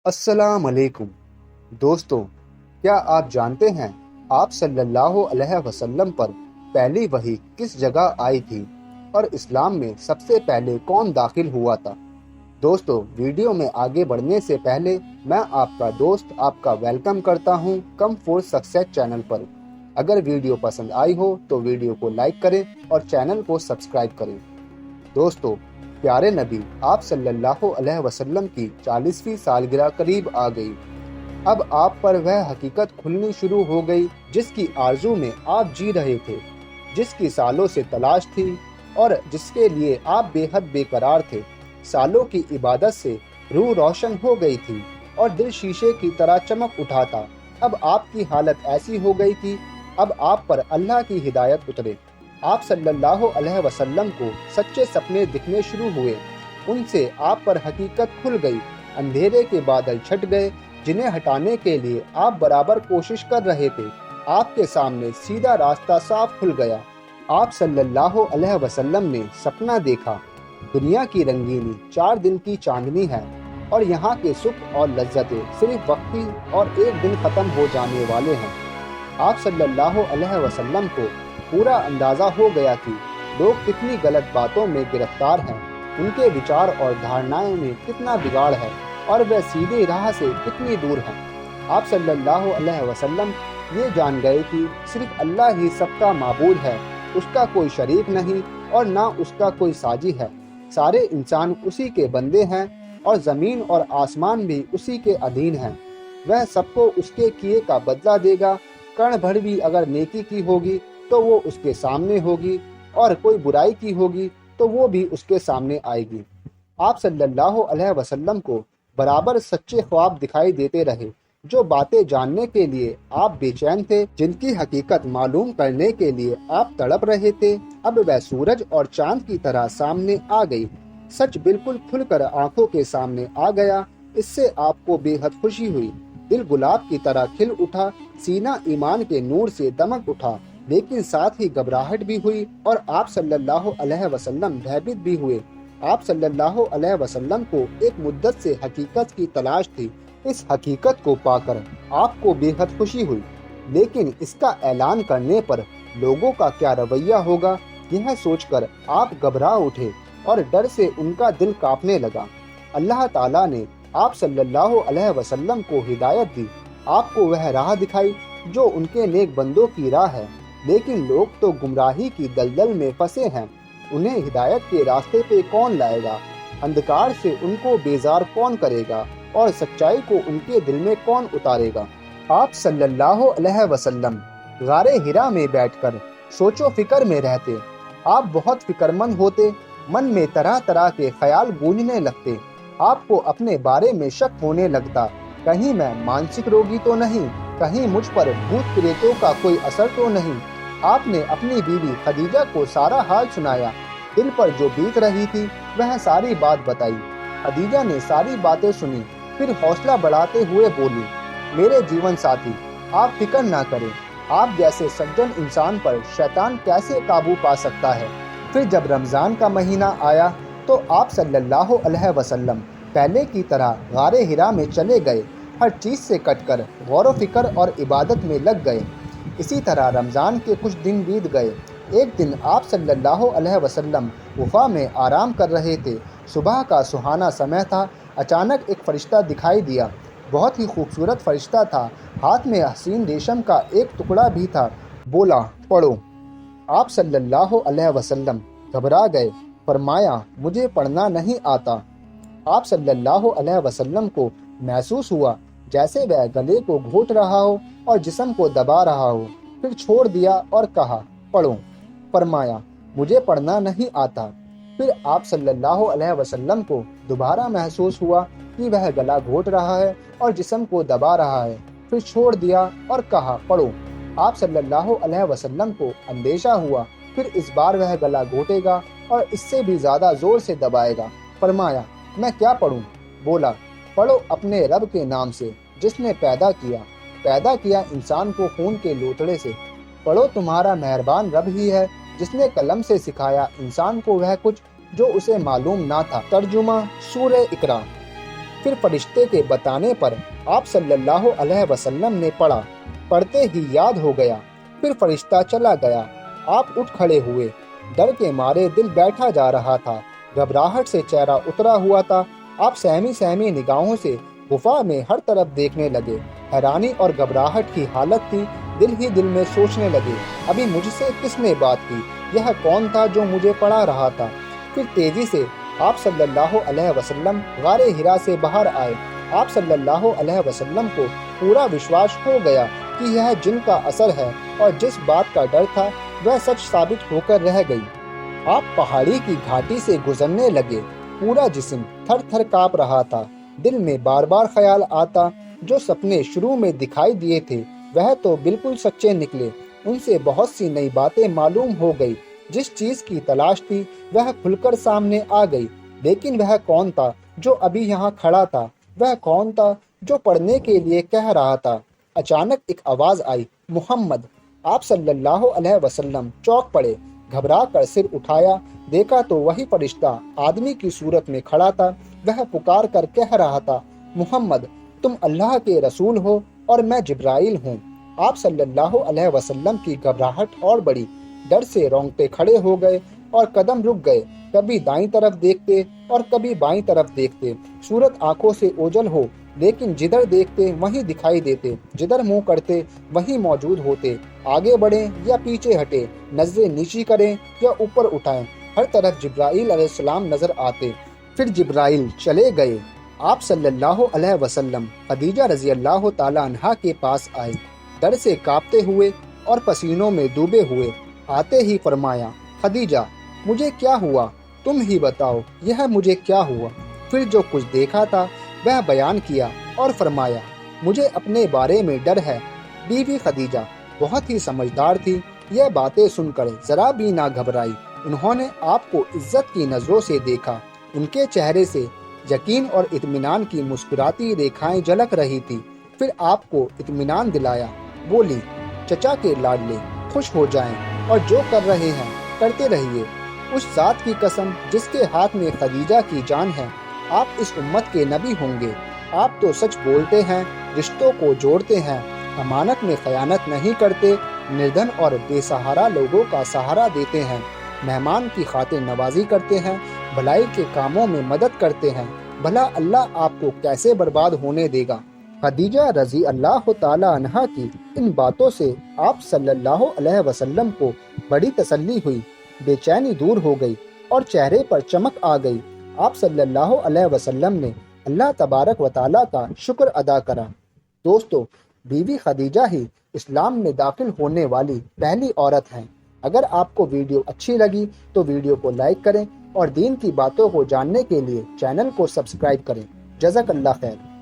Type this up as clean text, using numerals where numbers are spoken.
अस्सलाम अलैकुम दोस्तों, क्या आप जानते हैं आप सल्लल्लाहु अलैहि वसल्लम पर पहली वही किस जगह आई थी और इस्लाम में सबसे पहले कौन दाखिल हुआ था। दोस्तों, वीडियो में आगे बढ़ने से पहले मैं आपका दोस्त आपका वेलकम करता हूं कम फॉर सक्सेस चैनल पर। अगर वीडियो पसंद आई हो तो वीडियो को लाइक करें और चैनल को सब्सक्राइब करें। दोस्तों, प्यारे नबी आप सल्लल्लाहु अलैहि वसल्लम की 40वीं सालगिरह करीब आ गई। अब आप पर वह हकीकत खुलनी शुरू हो गई जिसकी आरजू में आप जी रहे थे, जिसकी सालों से तलाश थी और जिसके लिए आप बेहद बेकरार थे। सालों की इबादत से रूह रोशन हो गई थी और दिल शीशे की तरह चमक उठा था। अब आपकी हालत ऐसी हो गई कि अब आप पर अल्लाह की हिदायत उतरे। आप सल्लल्लाहु अलैहि वसल्लम को सच्चे सपने दिखने शुरू हुए। उनसे आप पर हकीकत खुल गई। अंधेरे के बादल छट गए जिन्हें हटाने के लिए आप बराबर कोशिश कर रहे थे। आपके सामने सीधा रास्ता साफ खुल गया। आप सल्लल्लाहु अलैहि वसल्लम ने सपना देखा, दुनिया की रंगीनी 4 दिन की चांदनी है और यहाँ के सुख और लज्जतें सिर्फ वक्ती और एक दिन खत्म हो जाने वाले हैं। आप सल्लल्लाहु अलैहि वसल्लम को पूरा अंदाजा हो गया कि लोग कितनी गलत बातों में गिरफ्तार हैं, उनके विचार और धारणाएं में कितना बिगाड़ है और वह सीधी राह से कितनी दूर हैं। आप सल्लल्लाहु अलैहि वसल्लम ये जान गए कि सिर्फ अल्लाह ही सबका माबूद है, उसका कोई शरीक नहीं और ना उसका कोई साजी है। सारे इंसान उसी के बंदे हैं और ज़मीन और आसमान भी उसी के अधीन हैं। वह सबको उसके किए का बदला देगा। कण भर भी अगर नेकी की होगी तो वो उसके सामने होगी और कोई बुराई की होगी तो वो भी उसके सामने आएगी। आप सल्लल्लाहु अलैहि वसल्लम को बराबर सच्चे ख्वाब दिखाई देते रहे। जो बातें जानने के लिए आप बेचैन थे, जिनकी हकीकत मालूम करने के लिए आप तड़प रहे थे, अब वह सूरज और चांद की तरह सामने आ गई। सच बिल्कुल खुलकर आंखों के सामने आ गया। इससे आपको बेहद खुशी हुई। दिल गुलाब की तरह खिल उठा, सीना ईमान के नूर से दमक उठा, लेकिन साथ ही घबराहट भी हुई और आप सल्लल्लाहु अलैहि वसल्लम भयभीत भी हुए। आप सल्लल्लाहु अलैहि वसल्लम को एक मुद्दत से हकीकत की तलाश थी। इस हकीकत को पाकर आपको बेहद खुशी हुई, लेकिन इसका ऐलान करने पर लोगों का क्या रवैया होगा, यह सोचकर आप घबरा उठे और डर से उनका दिल कांपने लगा। अल्लाह ताला ने आप सल्लल्लाहु अलैहि वसल्लम को हिदायत दी, आपको वह राह दिखाई जो उनके नेक बंदों की राह है, लेकिन लोग तो गुमराही की दलदल में फंसे हैं। उन्हें हिदायत के रास्ते पे कौन लाएगा, अंधकार से उनको बेजार कौन करेगा और सच्चाई को उनके दिल में कौन उतारेगा। आप सल्लल्लाहु अलैहि वसल्लम गारे हिरा में बैठकर सोचो फिक्र में रहते। आप बहुत फिक्रमंद होते, मन में तरह तरह के ख्याल गूंजने लगते। आपको अपने बारे में शक होने लगता, कहीं मैं मानसिक रोगी तो नहीं, कहीं मुझ पर भूत प्रेतों का कोई असर तो नहीं। आपने अपनी बीवी खदीजा को सारा हाल सुनाया। दिल पर जो बीत रही थी वह सारी बात बताई। खदीजा ने सारी बातें सुनी, फिर हौसला बढ़ाते हुए बोली, मेरे जीवन साथी, आप फिक्र ना करें। आप जैसे सज्जन इंसान पर शैतान कैसे काबू पा सकता है। फिर जब रमज़ान का महीना आया तो आप सल्लल्लाहु अलैहि वसल्लम पहले की तरह गारे हिरा में चले गए। हर चीज़ से कटकर गौर फिक्र और इबादत में लग गए। इसी तरह रमज़ान के कुछ दिन बीत गए। एक दिन आप सल्लल्लाहु अलैहि वसल्लम गुफा में आराम कर रहे थे। सुबह का सुहाना समय था। अचानक एक फ़रिश्ता दिखाई दिया। बहुत ही खूबसूरत फ़रिश्ता था। हाथ में हसीन रेशम का एक टुकड़ा भी था। बोला, पढ़ो। आप सल्लल्लाहु अलैहि वसल्लम घबरा गए। फरमाया, मुझे पढ़ना नहीं आता। आप सल्लल्लाहु अलैहि वसल्लम को महसूस हुआ जैसे वह गले को घोट रहा हो और जिस्म को दबा रहा हो। फिर छोड़ दिया और कहा, पढ़ो। फरमाया, मुझे पढ़ना नहीं आता। फिर आप सल्लल्लाहु अलैहि वसल्लम को दोबारा महसूस हुआ कि वह गला घोट रहा है और जिस्म को दबा रहा है। फिर छोड़ दिया और कहा, पढ़ो। आप सल्लल्लाहु अलैहि वसल्लम को अंदेशा हुआ फिर इस बार वह गला घोटेगा और इससे भी ज़्यादा ज़ोर से दबाएगा। फरमाया, मैं क्या पढ़ूं? बोला, पढ़ो अपने रब के नाम से जिसने पैदा किया इंसान को खून के लोथड़े से। पढ़ो, तुम्हारा मेहरबान रब ही है जिसने कलम से सिखाया इंसान को वह कुछ जो उसे मालूम ना था। तर्जुमा सूरह इकरा। پھر فرشتے کے بتانے پر آپ صلی اللہ علیہ وسلم نے پڑھا، پڑھتے ہی یاد ہو گیا۔ پھر فرشتہ چلا گیا، آپ اٹھ کھڑے ہوئے، ڈر کے مارے دل بیٹھا جا رہا تھا، گھبراہٹ سے چہرہ اترا ہوا تھا۔ آپ سہمی سہمی نگاہوں سے غفا میں ہر طرف دیکھنے لگے، حیرانی اور گھبراہٹ کی حالت تھی۔ دل ہی دل میں سوچنے لگے، ابھی مجھ سے کس نے بات کی، یہ کون تھا جو مجھے پڑھا رہا تھا۔ پھر تیزی سے آپ صلی اللہ علیہ وسلم غار ہرا سے باہر آئے۔ آپ صلی اللہ علیہ وسلم کو پورا وشواس ہو گیا کہ یہ جن کا اثر ہے، اور جس بات کا ڈر تھا وہ سچ ثابت ہو کر رہ گئی۔ آپ پہاڑی کی گھاٹی سے گزرنے لگے، پورا جسم تھر تھر کانپ رہا تھا۔ دل میں بار بار خیال آتا، جو سپنے شروع میں دکھائی دیے تھے وہ تو بالکل سچے نکلے۔ ان سے بہت سی نئی باتیں معلوم ہو گئی، جس چیز کی تلاش تھی وہ کھل کر سامنے آ گئی۔ لیکن وہ کون تھا جو ابھی یہاں کھڑا تھا؟ وہ کون تھا جو پڑھنے کے لیے کہہ رہا تھا؟ اچانک ایک آواز آئی، محمد! آپ صلی اللہ علیہ وسلم چونک پڑے، گھبرا کر سر اٹھایا، دیکھا تو وہی فرشتہ آدمی کی صورت میں کھڑا تھا۔ وہ پکار کر کہہ رہا تھا، محمد، تم اللہ کے رسول ہو اور میں جبرائیل ہوں۔ آپ صلی اللہ علیہ وسلم کی گھبراہٹ اور بڑی، ڈر سے رونگٹے کھڑے ہو گئے اور قدم رک گئے، کبھی دائیں طرف دیکھتے اور کبھی بائیں طرف دیکھتے۔ صورت آنکھوں سے اوجھل ہو، لیکن جدھر دیکھتے وہیں دکھائی دیتے، جدھر منہ کرتے وہیں موجود ہوتے۔ آگے بڑھیں یا پیچھے ہٹے، نظریں نیچی کریں یا اوپر اٹھائیں، ہر طرف جبرائیل علیہ السلام نظر آتے۔ پھر جبرائیل چلے گئے۔ آپ صلی اللہ علیہ وسلم خدیجہ رضی اللہ تعالی عنہا کے پاس آئے، ڈر سے کانپتے ہوئے اور پسینوں میں ڈوبے ہوئے۔ آتے ہی فرمایا، خدیجہ، مجھے کیا ہوا؟ تم ہی بتاؤ یہ مجھے کیا ہوا؟ پھر جو کچھ دیکھا تھا وہ بیان کیا اور فرمایا، مجھے اپنے بارے میں ڈر ہے۔ بیوی خدیجہ بہت ہی سمجھدار تھی، یہ باتیں سن کر ذرا بھی نہ گھبرائی۔ انہوں نے آپ کو عزت کی نظروں سے دیکھا، ان کے چہرے سے یقین اور اطمینان کی مسکراتی ریکھائیں جھلک رہی تھی۔ پھر آپ کو اطمینان دلایا، بولی، چچا کے لاڈلے، خوش ہو جائیں اور جو کر رہے ہیں کرتے رہیے۔ اس ذات کی قسم جس کے ہاتھ میں خدیجہ کی جان ہے، آپ اس امت کے نبی ہوں گے۔ آپ تو سچ بولتے ہیں، رشتوں کو جوڑتے ہیں، امانت میں خیانت نہیں کرتے، نردھن اور بے سہارا لوگوں کا سہارا دیتے ہیں، مہمان کی خاطر نوازی کرتے ہیں، بھلائی کے کاموں میں مدد کرتے ہیں۔ بھلا اللہ آپ کو کیسے برباد ہونے دے گا؟ خدیجہ رضی اللہ تعالی عنہا کی ان باتوں سے آپ صلی اللہ علیہ وسلم کو بڑی تسلی ہوئی، بے چینی دور ہو گئی اور چہرے پر چمک آ گئی۔ آپ صلی اللہ علیہ وسلم نے اللہ تبارک و تعالیٰ کا شکر ادا کرا۔ دوستو، بیوی خدیجہ ہی اسلام میں داخل ہونے والی پہلی عورت ہیں۔ اگر آپ کو ویڈیو اچھی لگی تو ویڈیو کو لائک کریں اور دین کی باتوں کو جاننے کے لیے چینل کو سبسکرائب کریں۔ جزاک اللہ خیر۔